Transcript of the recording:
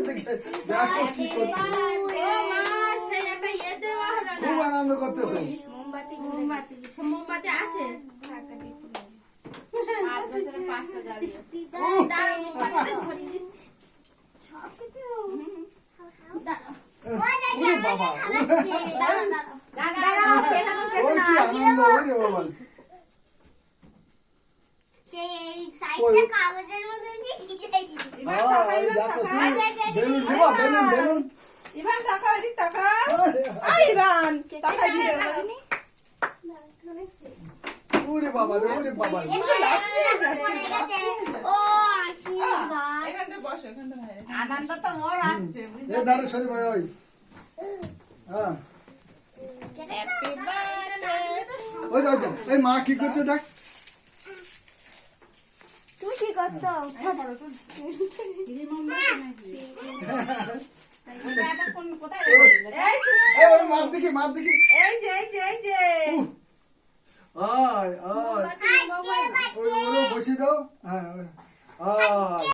দেখে দেখো কি করছে খুব আনন্দ করতেছে মোমবাতি আছে ওরে বাবা ওর কি আনন্দ ওরে বাবা সেই সাইডটা কাগজের মতো দিয়ে দেখো বেলুন দিবা বেলুন বেলুন ইভান টাকা এদিক টাকা ইভান টাকা দিয়ে ওরে বাবা ওরে বাবা ও আশীর্বাদ এখানটা বসো এখানটা আনন্দ তো মোর আছে এ ধারে সরি ভাই ওই হ্যাঁ হ্যাপি বার্থডে ওই যাও এই মা কি করতে দেখ তুমি কি করছো এই ওই মার দিকে এই যে আয় আয় ওই ওরে বসিয়ে দাও হ্যাঁ